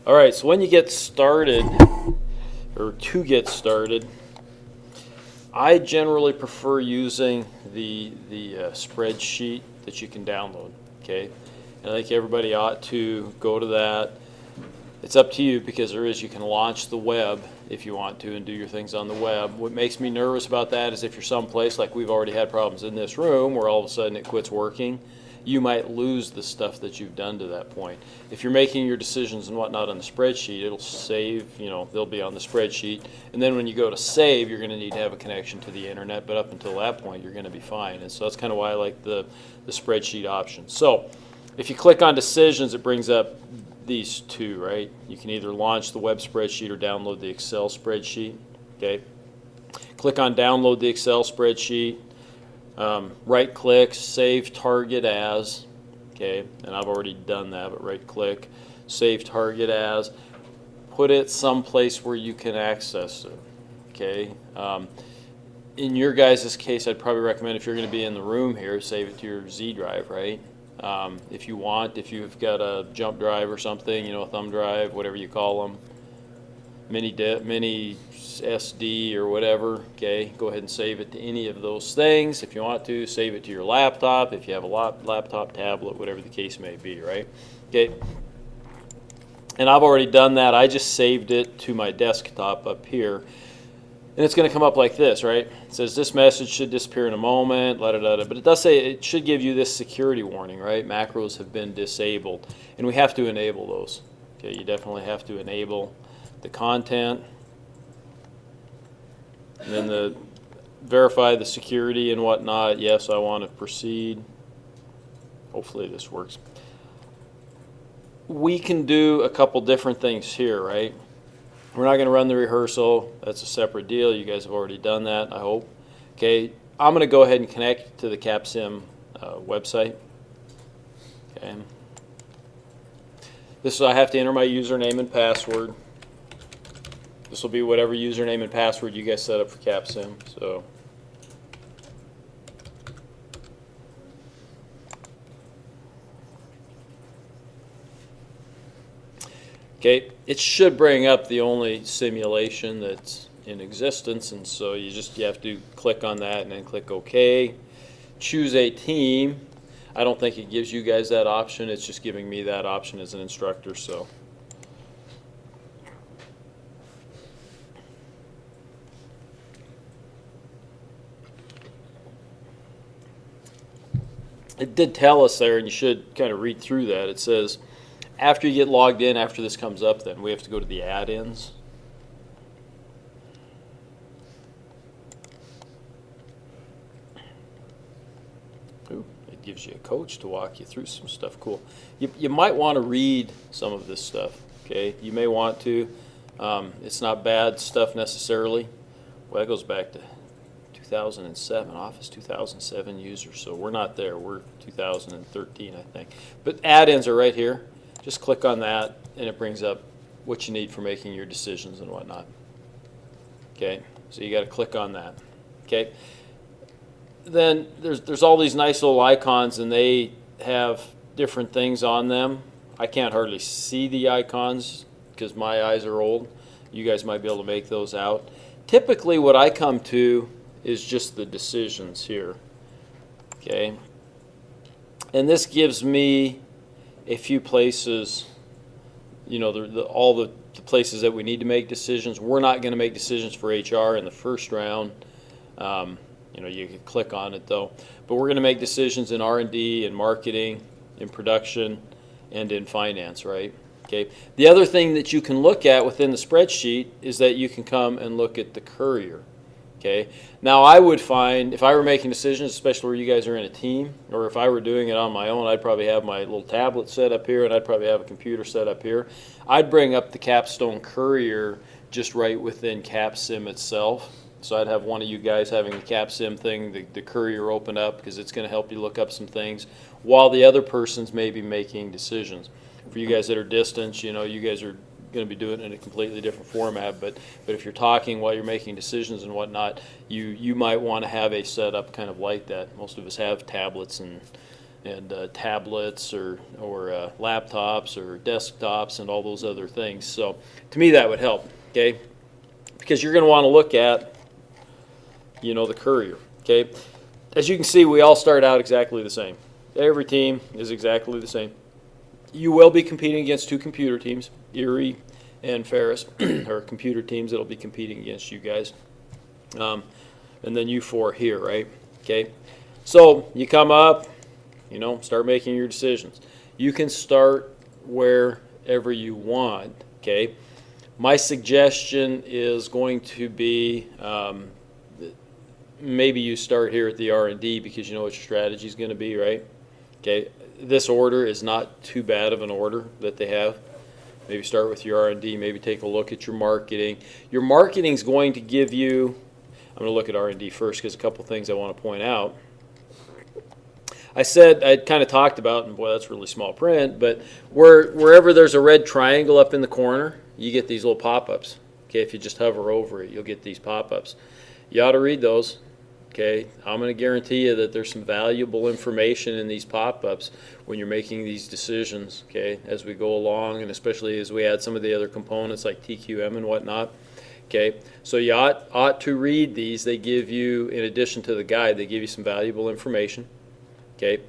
All right, so when you get started, or to get started, I generally prefer using the spreadsheet that you can download, okay? And I think everybody ought to go to that. It's up to you because you can launch the web if you want to and do your things on the web. What makes me nervous about that is if you're someplace like we've already had problems in this room where all of a sudden it quits working, you might lose the stuff that you've done to that point. If you're making your decisions and whatnot on the spreadsheet, it'll save, they'll be on the spreadsheet. And then when you go to save, you're going to need to have a connection to the internet, but up until that point, you're going to be fine. And so that's kind of why I like the spreadsheet option. So if you click on decisions, it brings up these two, right? You can either launch the web spreadsheet or download the Excel spreadsheet, okay? Click on download the Excel spreadsheet. Right click, save target as, okay, and I've already done that, but right click, save target as, put it someplace where you can access it, okay. In your guys' case, I'd probably recommend if you're going to be in the room here, save it to your Z drive, right? If you've got a jump drive or something, a thumb drive, whatever you call them, mini SD or whatever, okay, go ahead and save it to any of those things. If you want to, save it to your laptop, if you have a laptop, tablet, whatever the case may be, right? Okay, and I've already done that. I just saved it to my desktop up here, and it's going to come up like this, right? It says this message should disappear in a moment, but it does say it should give you this security warning, right? Macros have been disabled, and we have to enable those. Okay, you definitely have to enable the content, and then verify the security and whatnot. Yes, I want to proceed. Hopefully this works. We can do a couple different things here, right? We're not going to run the rehearsal. That's a separate deal. You guys have already done that, I hope. Okay, I'm going to go ahead and connect to the CapSim website. Okay. I have to enter my username and password. This will be whatever username and password you guys set up for CapSim. So, okay, it should bring up the only simulation that's in existence, and so you have to click on that and then click OK. Choose a team. I don't think it gives you guys that option. It's just giving me that option as an instructor. So. It did tell us there, and you should kind of read through that. It says, after you get logged in, after this comes up, then we have to go to the add-ins. Ooh, it gives you a coach to walk you through some stuff. Cool. You might want to read some of this stuff, okay? You may want to. It's not bad stuff necessarily. Well, that goes back to 2007, Office 2007 users, so we're not there. We're 2013, I think. But add-ins are right here. Just click on that, and it brings up what you need for making your decisions and whatnot. Okay, so you got to click on that. Okay, then there's all these nice little icons, and they have different things on them. I can't hardly see the icons because my eyes are old. You guys might be able to make those out. Typically, what I come to is just the decisions here, okay? And this gives me a few places, all the places that we need to make decisions. We're not going to make decisions for HR in the first round. You can click on it though, but we're going to make decisions in R&D, in marketing, in production, and in finance, right? Okay. The other thing that you can look at within the spreadsheet is that you can come and look at the courier. Okay. Now I would find if I were making decisions, especially where you guys are in a team, or if I were doing it on my own, I'd probably have my little tablet set up here, and I'd probably have a computer set up here. I'd bring up the Capstone Courier just right within CapSim itself. So I'd have one of you guys having the CapSim thing, the Courier open up, because it's going to help you look up some things while the other person's maybe making decisions. For you guys that are distant, you guys are going to be doing it in a completely different format, but if you're talking while you're making decisions and whatnot, you might want to have a setup kind of like that. Most of us have tablets and tablets or laptops or desktops and all those other things. So to me that would help, okay? Because you're going to want to look at, the courier, okay? As you can see, we all start out exactly the same. Every team is exactly the same. You will be competing against two computer teams, Erie and Ferris, or computer teams that'll be competing against you guys. And then you four here, right? Okay. So you come up, start making your decisions. You can start wherever you want, okay? My suggestion is going to be maybe you start here at the R&D because you know what your strategy is going to be, right? Okay, this order is not too bad of an order that they have. Maybe start with your R&D, maybe take a look at your marketing. Your marketing is going to give you, I'm going to look at R&D first because a couple things I want to point out. I kind of talked about, and boy, that's really small print, but wherever there's a red triangle up in the corner, you get these little pop-ups. Okay, if you just hover over it, you'll get these pop-ups. You ought to read those. Okay, I'm going to guarantee you that there's some valuable information in these pop-ups when you're making these decisions, okay, as we go along, and especially as we add some of the other components like TQM and whatnot. Okay, so you ought to read these. They give you, in addition to the guide, they give you some valuable information. Okay,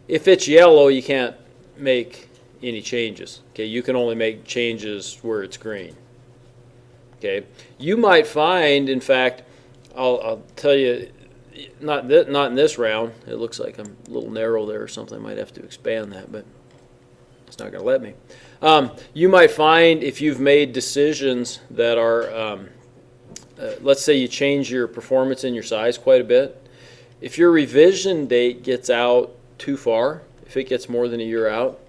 if it's yellow, you can't make any changes. Okay, you can only make changes where it's green. Okay, you might find, in fact, I'll tell you, not in this round. It looks like I'm a little narrow there or something. I might have to expand that, but it's not going to let me. You might find if you've made decisions that are, let's say you change your performance and your size quite a bit. If your revision date gets out too far, if it gets more than a year out,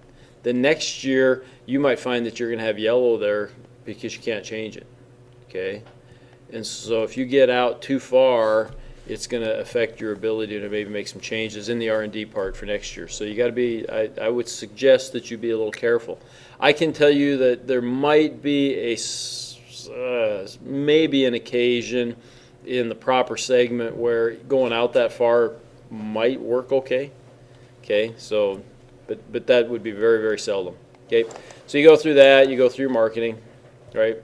then next year you might find that you're going to have yellow there because you can't change it. Okay? And so if you get out too far, it's going to affect your ability to maybe make some changes in the R&D part for next year. So you got to be, I would suggest that you be a little careful. I can tell you that there might be maybe an occasion in the proper segment where going out that far might work okay. Okay, so, but that would be very, very seldom. Okay, so you go through that, you go through your marketing, right?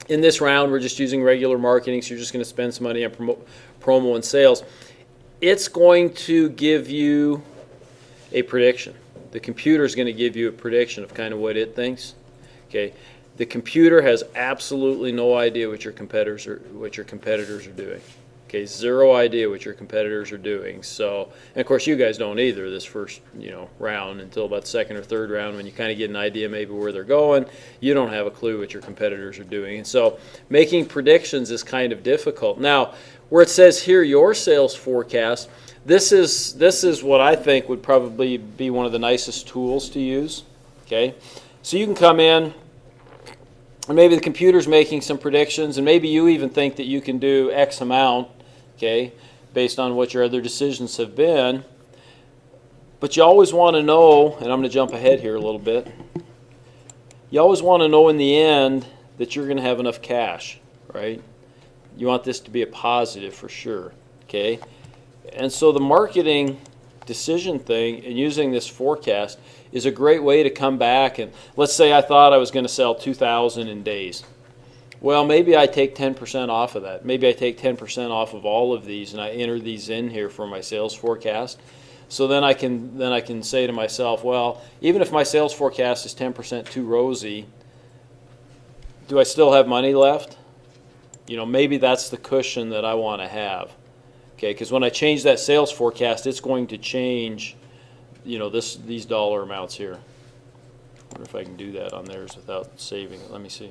In this round, we're just using regular marketing, so you're just going to spend some money on promo and sales. It's going to give you a prediction. The computer is going to give you a prediction of kind of what it thinks. Okay, the computer has absolutely no idea what your competitors are doing. Okay, zero idea what your competitors are doing. So, and of course, you guys don't either this first round until about the second or third round when you kind of get an idea maybe where they're going. You don't have a clue what your competitors are doing, and so making predictions is kind of difficult. Now, where it says here your sales forecast, this is what I think would probably be one of the nicest tools to use. Okay, so you can come in. And maybe the computer's making some predictions, and maybe you even think that you can do X amount, okay, based on what your other decisions have been. But you always want to know, and I'm going to jump ahead here a little bit, you always want to know in the end that you're going to have enough cash, right? You want this to be a positive for sure, okay? And so the marketing decision thing and using this forecast is a great way to come back and let's say I thought I was going to sell 2,000 in days. Well, maybe I take 10% off of that. Maybe I take 10% off of all of these and I enter these in here for my sales forecast. So then I can say to myself, well, even if my sales forecast is 10% too rosy, do I still have money left? Maybe that's the cushion that I want to have. Okay, because when I change that sales forecast, it's going to change, these dollar amounts here. I wonder if I can do that on theirs without saving it. Let me see.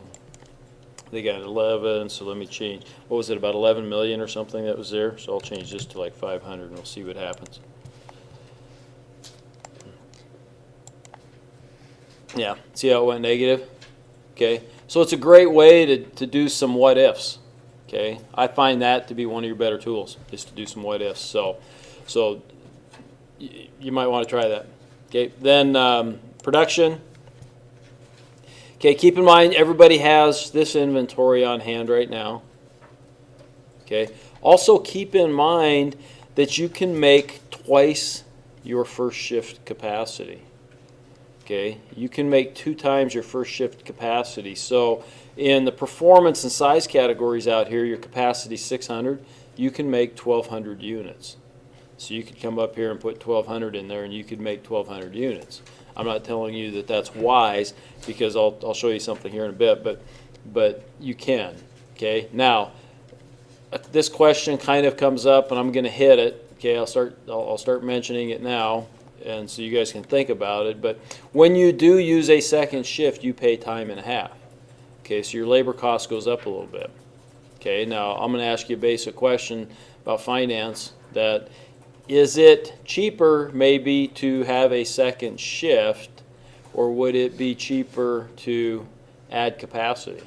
They got 11, so let me change. What was it, about 11 million or something that was there? So I'll change this to like 500 and we'll see what happens. Yeah, see how it went negative? Okay, so it's a great way to do some what ifs. Okay, I find that to be one of your better tools, is to do some what ifs. So you might want to try that. Okay, then production. Okay, keep in mind everybody has this inventory on hand right now. Okay, also keep in mind that you can make twice your first shift capacity. Okay, you can make 2 times your first shift capacity. So in the performance and size categories out here, your capacity is 600. You can make 1,200 units. So you could come up here and put 1,200 in there, and you could make 1,200 units. I'm not telling you that that's wise, because I'll show you something here in a bit, but you can. Okay, now this question kind of comes up, and I'm going to hit it. Okay, I'll start mentioning it now, and so you guys can think about it. But when you do use a second shift, you pay time and a half. Okay, so your labor cost goes up a little bit. Okay, now I'm going to ask you a basic question about finance. That is it cheaper maybe to have a second shift, or would it be cheaper to add capacity?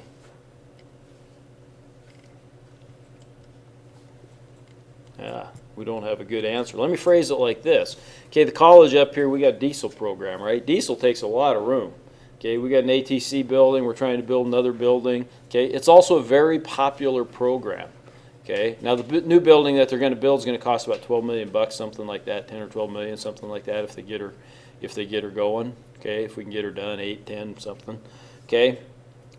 Yeah, we don't have a good answer. Let me phrase it like this. Okay, the college up here, we got diesel program, right? Diesel takes a lot of room. Okay, we got an ATC building. We're trying to build another building. Okay, it's also a very popular program. Okay, now the new building that they're going to build is going to cost about 12 million bucks, something like that, 10 or 12 million, something like that, if they get her going. Okay, if we can get her done, 8, 10, something. Okay,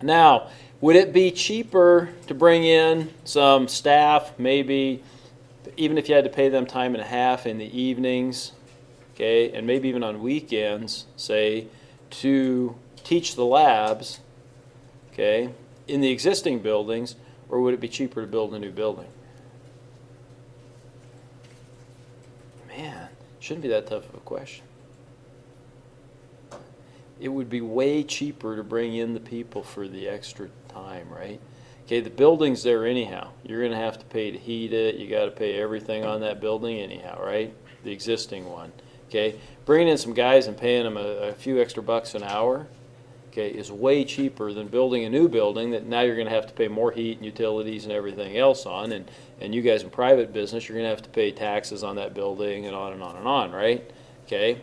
now would it be cheaper to bring in some staff, maybe even if you had to pay them time and a half in the evenings, okay, and maybe even on weekends, say, to teach the labs, okay, in the existing buildings, or would it be cheaper to build a new building? Man, shouldn't be that tough of a question. It would be way cheaper to bring in the people for the extra time, right? Okay, the building's there anyhow. You're going to have to pay to heat it. You got to pay everything on that building anyhow, right? The existing one. Okay, bringing in some guys and paying them a few extra bucks an hour, okay, is way cheaper than building a new building that now you're going to have to pay more heat and utilities and everything else on. And you guys in private business, you're going to have to pay taxes on that building and on and on and on, right? Okay,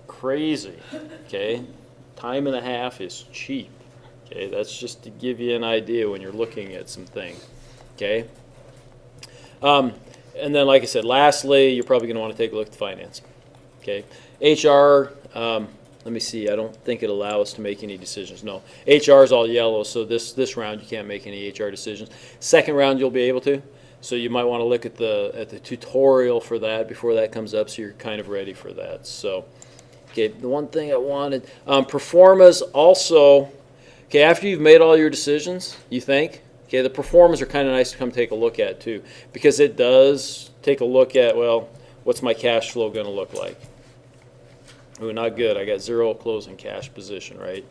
crazy. Okay, time and a half is cheap. Okay, that's just to give you an idea when you're looking at some things. Okay, and then like I said, lastly, you're probably going to want to take a look at the finance. Okay, HR. Let me see. I don't think it allows us to make any decisions. No, HR is all yellow, so this round you can't make any HR decisions. Second round you'll be able to. So you might want to look at the tutorial for that before that comes up, so you're kind of ready for that. So, okay, the one thing I wanted, performas also. Okay, after you've made all your decisions, you think, okay, the performers are kind of nice to come take a look at too, because it does take a look at, well, what's my cash flow going to look like? Ooh, not good. I got 0 closing cash position, right?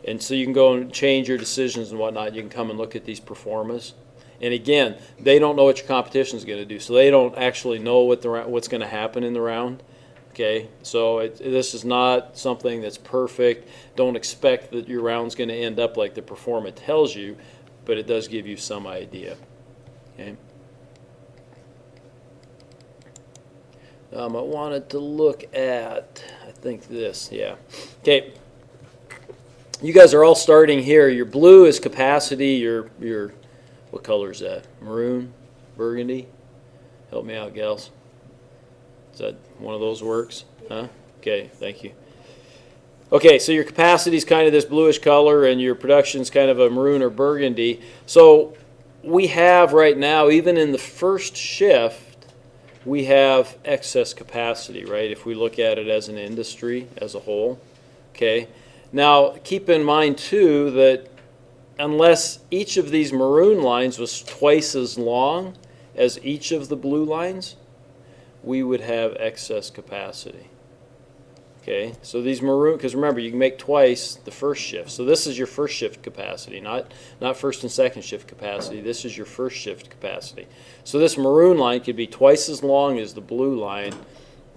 And so you can go and change your decisions and whatnot. You can come and look at these performers. And again, they don't know what your competition is going to do, so they don't actually know what's going to happen in the round. Okay, so this is not something that's perfect. Don't expect that your round's going to end up like the performer tells you, but it does give you some idea. Okay. I wanted to look at, I think this, yeah. Okay, you guys are all starting here. Your blue is capacity. Your what color is that? Maroon, burgundy. Help me out, gals. Is that one of those works? Huh? Okay, thank you. Okay, so your capacity is kind of this bluish color, and your production is kind of a maroon or burgundy. So we have right now, even in the first shift, we have excess capacity, right? If we look at it as an industry as a whole. Okay. Now, keep in mind too that unless each of these maroon lines was twice as long as each of the blue lines, we would have excess capacity. Okay, so these maroon, because remember, you can make twice the first shift. So this is your first shift capacity, not first and second shift capacity. This is your first shift capacity. So this maroon line could be twice as long as the blue line,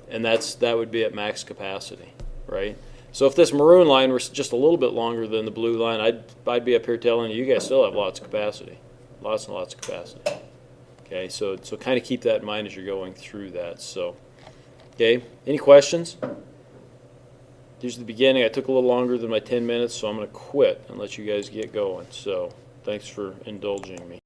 and that would be at max capacity, right? So if this maroon line were just a little bit longer than the blue line, I'd be up here telling you guys still have lots of capacity, lots and lots of capacity. Okay, so kind of keep that in mind as you're going through that. So, okay, any questions? Here's the beginning. I took a little longer than my 10 minutes, so I'm going to quit and let you guys get going. So, thanks for indulging me.